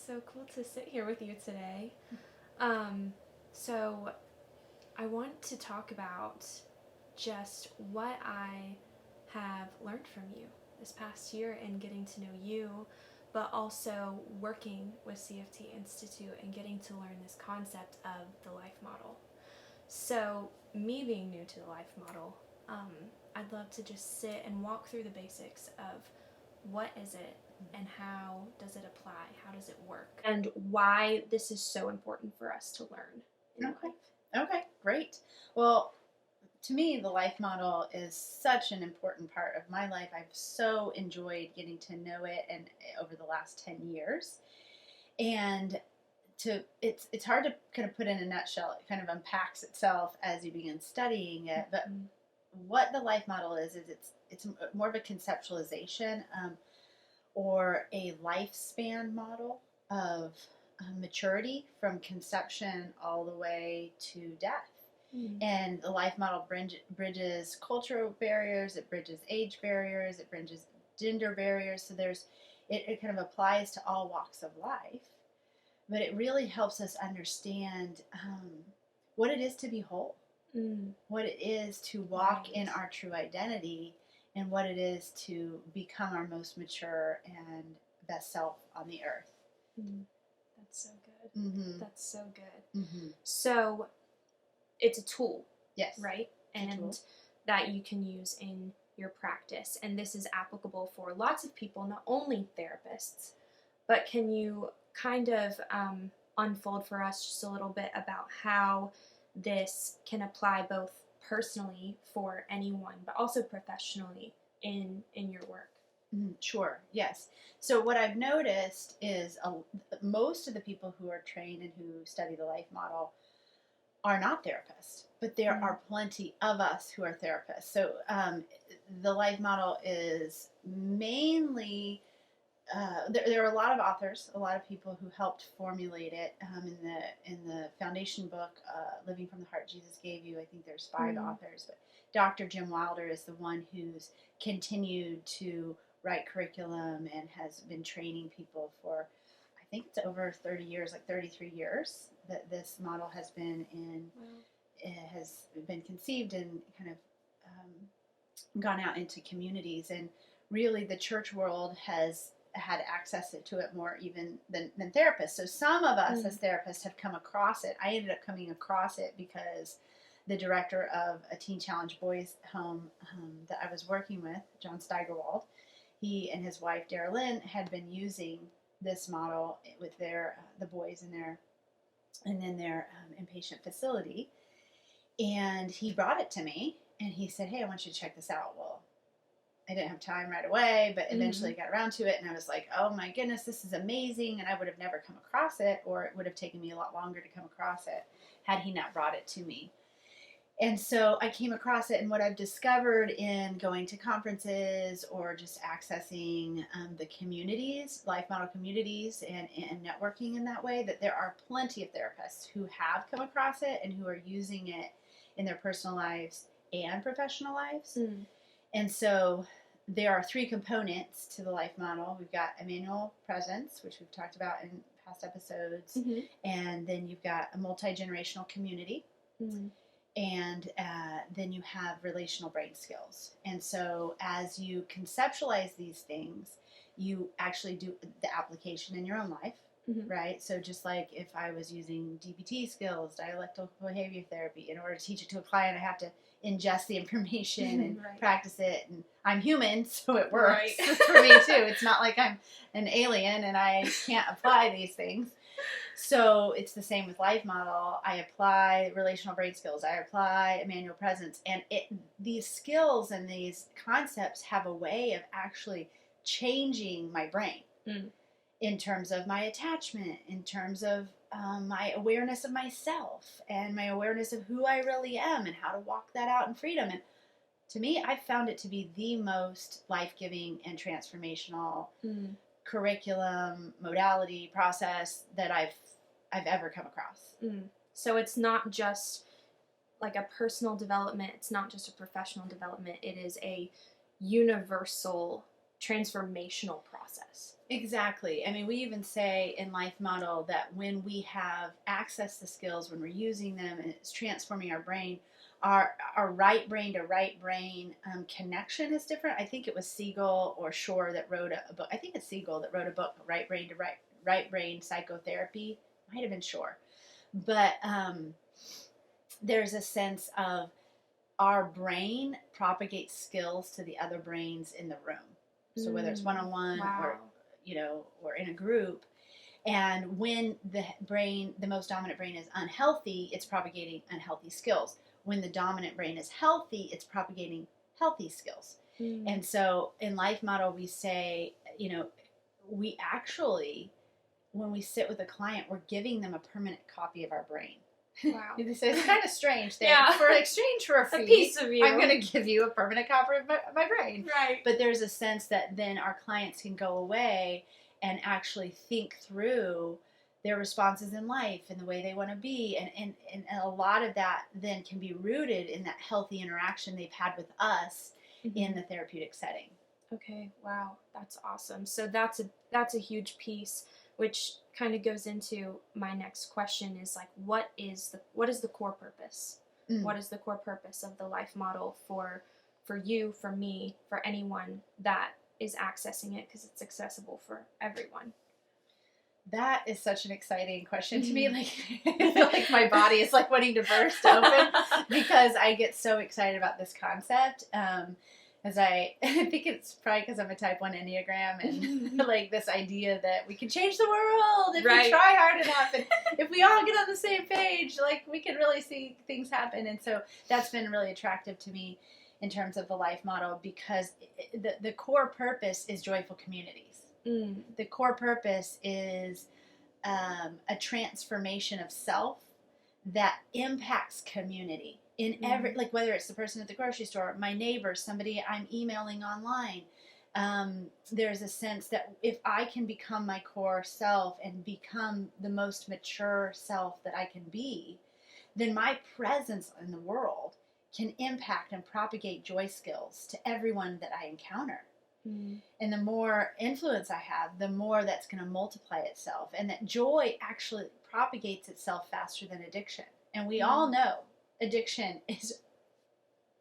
so cool to sit here with you today. So I want to talk about just what I have learned from you this past year and getting to know you, but also working with CFT Institute and getting to learn this concept of the life model. So me being new to the life model, I'd love to just sit and walk through the basics of what is it and how does it apply, how does it work, and why this is so important for us to learn in Okay. life. Okay, great. Well, to me, the life model is such an important part of my life. I've so enjoyed getting to know it and over the last 10 years. And it's hard to kind of put in a nutshell. It kind of unpacks itself as you begin studying it. But what the life model is it's more of a conceptualization or a lifespan model of maturity from conception all the way to death. And the life model bridges cultural barriers, it bridges age barriers, it bridges gender barriers. So it kind of applies to all walks of life, but it really helps us understand what it is to be whole, what it is to walk in our true identity, and what it is to become our most mature and best self on the earth. That's so good. Mm-hmm. That's so good. Mm-hmm. So it's a tool, yes, right? And that you can use in your practice. And this is applicable for lots of people, not only therapists. But can you kind of unfold for us just a little bit about how this can apply both personally for anyone, but also professionally in your work? Sure, yes. So what I've noticed is most of the people who are trained and who study the life model are not therapists, but there are plenty of us who are therapists. So the life model is mainly, there are a lot of authors, a lot of people who helped formulate it in the foundation book, Living from the Heart Jesus Gave You. I think there's 5 authors, but Dr. Jim Wilder is the one who's continued to write curriculum and has been training people for, I think it's over 30 years, like 33 years that this model has been has been conceived and kind of gone out into communities. And really the church world has had access to it more even than therapists. So some of us as therapists have come across it. I ended up coming across it because the director of a Teen Challenge Boys home that I was working with, John Steigerwald, he and his wife, Dara Lynn, had been using this model with the boys in their inpatient facility. And he brought it to me and he said, "Hey, I want you to check this out." Well, I didn't have time right away, but eventually got around to it, and I was like, oh my goodness, this is amazing, and I would have never come across it, or it would have taken me a lot longer to come across it had he not brought it to me. And so I came across it, and what I've discovered in going to conferences or just accessing the communities, life model communities, and networking in that way, that there are plenty of therapists who have come across it and who are using it in their personal lives and professional lives. And so there are 3 components to the life model. We've got Emmanuel presence, which we've talked about in past episodes. And then you've got a multi-generational community. And then you have relational brain skills. And so as you conceptualize these things, you actually do the application in your own life, right? So just like if I was using DBT skills, dialectical behavior therapy, in order to teach it to a client, I have to ingest the information and practice it. And I'm human, so it works for me too. It's not like I'm an alien and I can't apply these things. So it's the same with life model. I apply relational brain skills. I apply Emmanuel presence. And these skills and these concepts have a way of actually changing my brain in terms of my attachment, in terms of my awareness of myself and my awareness of who I really am and how to walk that out in freedom. And to me, I've found it to be the most life-giving and transformational curriculum, modality, process that I've ever come across. So it's not just like a personal development, it's not just a professional development, it is a universal transformational process. Exactly. I mean, we even say in Life Model that when we have access to skills, when we're using them and it's transforming our brain, our right brain to right brain connection is different. I think it was Siegel or Shore that wrote a book. I think it's Siegel that wrote a book, Right Brain to Right Brain Psychotherapy. Might have been Shore. But there's a sense of our brain propagates skills to the other brains in the room. So whether it's one-on-one Wow. or in a group, and when the most dominant brain is unhealthy, it's propagating unhealthy skills. When the dominant brain is healthy, it's propagating healthy skills. And so in Life Model, we say, we actually, when we sit with a client, we're giving them a permanent copy of our brain. Wow. So it's kind of strange thing. Yeah. For exchange for a fee, piece of you. I'm going to give you a permanent copy of my brain. Right. But there's a sense that then our clients can go away and actually think through their responses in life and the way they want to be. And a lot of that then can be rooted in that healthy interaction they've had with us in the therapeutic setting. Okay, wow, that's awesome. So that's a huge piece, which kind of goes into my next question is like, what is the core purpose? What is the core purpose of the Life Model for you, for me, for anyone that is accessing it, because it's accessible for everyone? That is such an exciting question to me. Like, I feel like my body is like wanting to burst open because I get so excited about this concept. As I think it's probably because I'm a type 1 Enneagram and like this idea that we can change the world if we try hard enough and if we all get on the same page, like we can really see things happen. And so that's been really attractive to me in terms of the Life Model because the core purpose is joyful communities. The core purpose is a transformation of self that impacts community in every, like whether it's the person at the grocery store, my neighbor, somebody I'm emailing online. There's a sense that if I can become my core self and become the most mature self that I can be, then my presence in the world can impact and propagate joy skills to everyone that I encounter. And the more influence I have, the more that's going to multiply itself. And that joy actually propagates itself faster than addiction. And we all know addiction is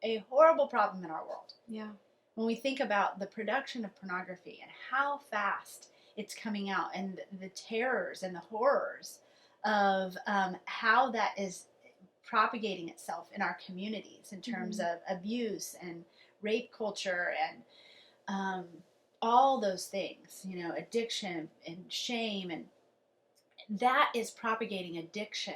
a horrible problem in our world. Yeah. When we think about the production of pornography and how fast it's coming out and the terrors and the horrors of how that is propagating itself in our communities in terms of abuse and rape culture and all those things, addiction and shame, and that is propagating addiction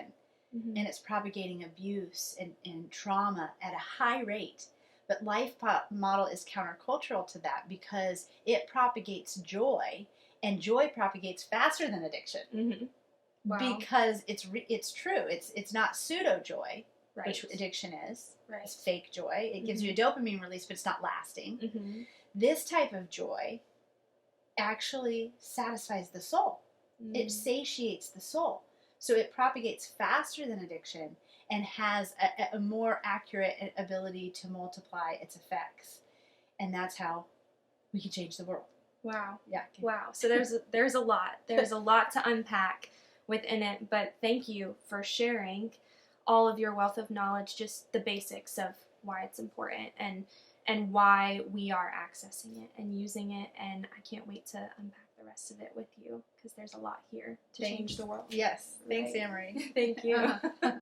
and it's propagating abuse and trauma at a high rate. But Life Model is countercultural to that because it propagates joy, and joy propagates faster than addiction. Wow. Because it's true. It's not pseudo joy, which addiction is. Right. It's fake joy. It gives you a dopamine release, but it's not lasting. This type of joy actually satisfies the soul. It satiates the soul. So it propagates faster than addiction and has a more accurate ability to multiply its effects. And that's how we can change the world. Wow. Yeah. Wow. So there's a lot. There's a lot to unpack within it, but thank you for sharing all of your wealth of knowledge, just the basics of why it's important and why we are accessing it and using it. And I can't wait to unpack the rest of it with you because there's a lot here to change the world. Yes. Thanks, Amery. Thank you.